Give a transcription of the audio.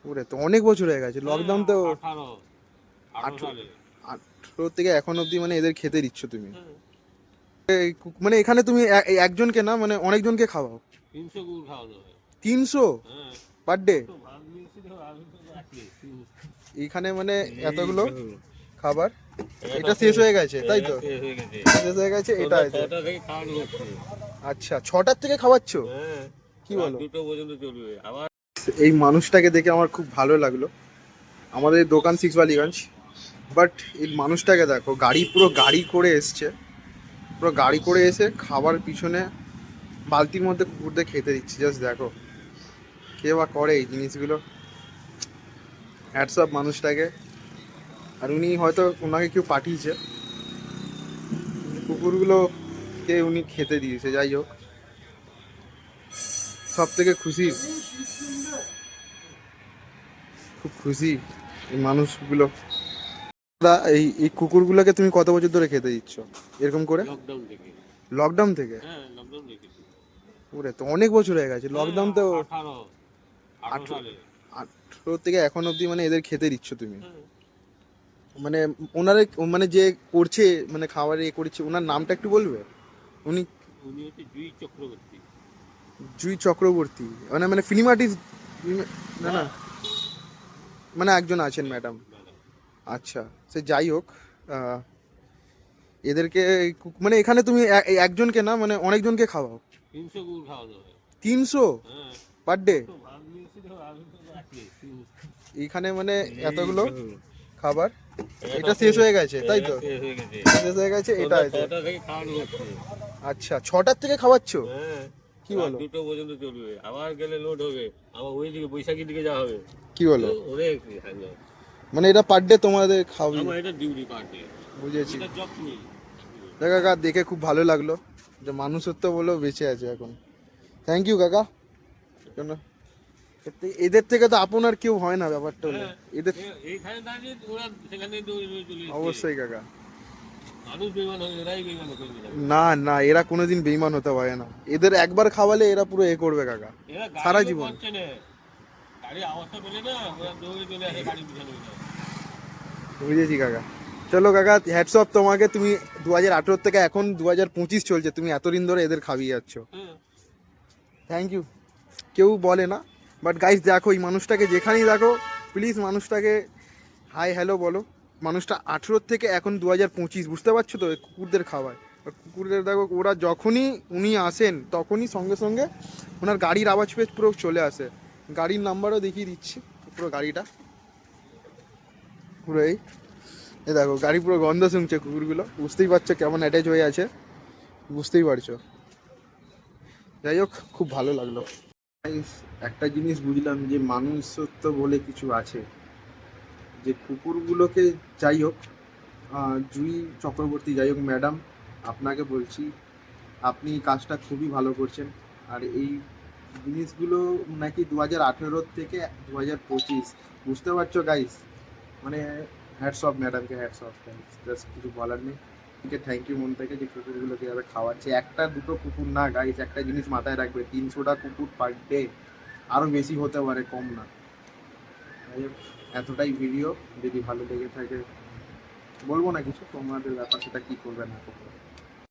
ওরে তো অনেক বছর হয়ে গেছে, লকডাউন তো 18 সালে। 18 থেকে এখন অবধি মানে এদের খেতে দিচ্ছ তুমি? মানে এখানে তুমি একজনকে না মানে অনেকজনকে খাওয়াও? 300 কুকুর খাওয়ানো হয়। 300 হ্যাঁ, পার ডে? তো ভাগ নিয়েছি তো আমি তো রাখি 300। এইখানে মানে এই এতগুলো দেখুন, খাবার, এটা এটা শেষ হয়ে গেছে তাই এটা তো? শেষ হয়ে গেছে। শেষ হয়ে গেছে, এটা সন্ধ্যা আছে। 6টা থেকে খাওয়ানো হচ্ছে। আচ্ছা, 6টার থেকে খাওয়াচ্ছ? হ্যাঁ, কি রাত বলো? 2টো পর্যন্ত চলবে। আবার এই মানুষটাকে দেখে আমার খুব ভালো লাগলো। আমাদের দোকান 6 বালিগঞ্জ, বাট এই মানুষটাকে দেখো, পুরো গাড়ি করে এসছে, পুরো গাড়ি করে এসে খাবার পিছনে বালতির মধ্যে কুকুরদের খেতে দিচ্ছে। জাস্ট দেখো, কে বা করে এই জিনিসগুলো। হ্যাটসঅ্যাপ মানুষটাকে। আর উনি হয়তো, ওনাকে কেউ পাঠিয়েছে কুকুরগুলোকে, উনি খেতে দিয়েছে। যাই হোক, সব থেকে খুশি, খুব খুশি এই মানুষগুলো। দাদা, এই এই কুকুরগুলোকে তুমি কত বছর ধরে খেতে দিচ্ছ এরকম করে? লকডাউন থেকে। লকডাউন থেকে? হ্যাঁ, লকডাউন দেখেছি। ওরে তো অনেক বছর হয়ে গেছে, হ্যাঁ, লকডাউন তো 18 সালে। 18 থেকে এখন অবধি মানে এদের খেতে দিচ্ছ তুমি? হ্যাঁ, মানে ওনারা, মানে যে করছে, মানে খাবারে এ করছে, ওনার নামটা একটু বলবে? উনি উনি হচ্ছে জুই চক্রবর্তী। জুই চক্রবর্তী, মানে মানে ফিল্ম আর্টিস্ট? না না, মানে একজন আছেন ম্যাডাম। ম্যাডাম। আচ্ছা, সে যাই হোক। আহ, এদেরকে মানে এখানে তুমি একজনকে না মানে অনেকজনকে খাওয়াও? 300 কুকুর খাওয়ানো হয়। 300 হ্যাঁ, পার ডে? তো ভাগ নিয়েছি তো আমি তো রাখি 300। এইখানে মানে এই এতগুলো দেখুন, খাবার, এটা এটা শেষ হয়ে গেছে তাই এটা তো? শেষ হয়ে গেছে। শেষ হয়ে গেছে, এটা সন্ধ্যা আছে। 6টা থেকে খাওয়ানো হচ্ছে। আচ্ছা, 6টার থেকে খাওয়াচ্ছ? হ্যাঁ, কি রাত বলো? 2টো পর্যন্ত চলবে। আবার গেলে লোড হবে। আবার ওইদিকে বৈশাখীর দিকে যাওয়া হবে। কি বলো? অনেক হ্যাঁ, মানে এটা পার ডে তোমাদের খাওয়াবি? আমার এটা ডিউটি পার ডে। বুঝেছি। এটা জব নেই। দেখ কাকা, দেখে খুব ভালো লাগলো যে মানুষত্ব বলেও বেঁচে আছে এখন। থ্যাংক ইউ কাকা। কেন, এদের থেকে তো আপনার কেউ হয় না, ব্যাপারটা হলো হ্যাঁ, এদের। এইখানে দাঁড়িয়ে ওরা সেখানে দৌড়ে দৌড়ে চলে এসছে। অবশ্যই কাকা। মানুষ বেইমান হবে, এরাই বেইমান হবে। না না, এরা কোনোদিন বেইমান হতে পারে না। এদের একবার খাওয়ালে এরা পুরো এ করবে কাকা, এরা সারা গাড়িও জীবন। পাচ্ছে না। গাড়ির আওয়াজটা পেলে না ওরা দৌড়ে চলে আসে গাড়ি পিছনে পিছনে। বুঝেছি কাকা। চলো কাকা, হ্যাটস অফ তোমাকে। তুমি 2018 থেকে এখন 2025 চলছে, তুমি এতদিন ধরে এদের খাইয়ে যাচ্ছ। হ্যাঁ, থ্যাংক ইউ। কেউ বলে না, বাট গাইস দেখো, এই মানুষটাকে যেখানেই দেখো, প্লিজ মানুষটাকে হাই হ্যালো বলো। মানুষটা 18 থেকে এখন 2025, বুঝতে পারছো তো? এই কুকুরদের খাওয়ায়। আর কুকুরদের দেখো, ওরা যখনই উনি আসেন তখনই সঙ্গে সঙ্গে ওনার গাড়ির আওয়াজ পেয়ে পুরো চলে আসে। গাড়ির নাম্বারও দেখিয়ে দিচ্ছি, পুরো গাড়িটা পুরো এই দেখো, গাড়ি পুরো গন্ধ শুনছে কুকুরগুলো। বুঝতেই পারছো কেমন অ্যাটাচ হয়ে আছে, বুঝতেই পারছো। যাই হোক, খুব ভালো লাগলো। Guys, একটা জিনিস বুঝলাম যে মানুষত্ব বলে কিছু আছে, যে কুকুরগুলোকে, যাই হোক, জুই চক্রবর্তী, যাই হোক ম্যাডাম, আপনাকে বলছি, আপনি কাজটা খুবই ভালো করছেন। আর এই জিনিসগুলো নাকি 2018 থেকে 2025, বুঝতে পারছো গাইস? মানে হ্যাটস অফ ম্যাডামকে, হ্যাটস অফ। জাস্ট কিছু বলার নেই। থ্যাংক ইউ মন থেকে, যে কুকুরগুলোকে এভাবে খাওয়াচ্ছে। একটা দুটো কুকুর না গাইস, একটা জিনিস মাথায় রাখবে, 300টা কুকুর পার ডে, আরও বেশি হতে পারে, কম না। যাই হোক, এতটাই ভিডিও। যদি ভালো লেগে থাকে, বলবো না কিছু, তোমাদের ব্যাপার, সেটা কী করবে না করবে।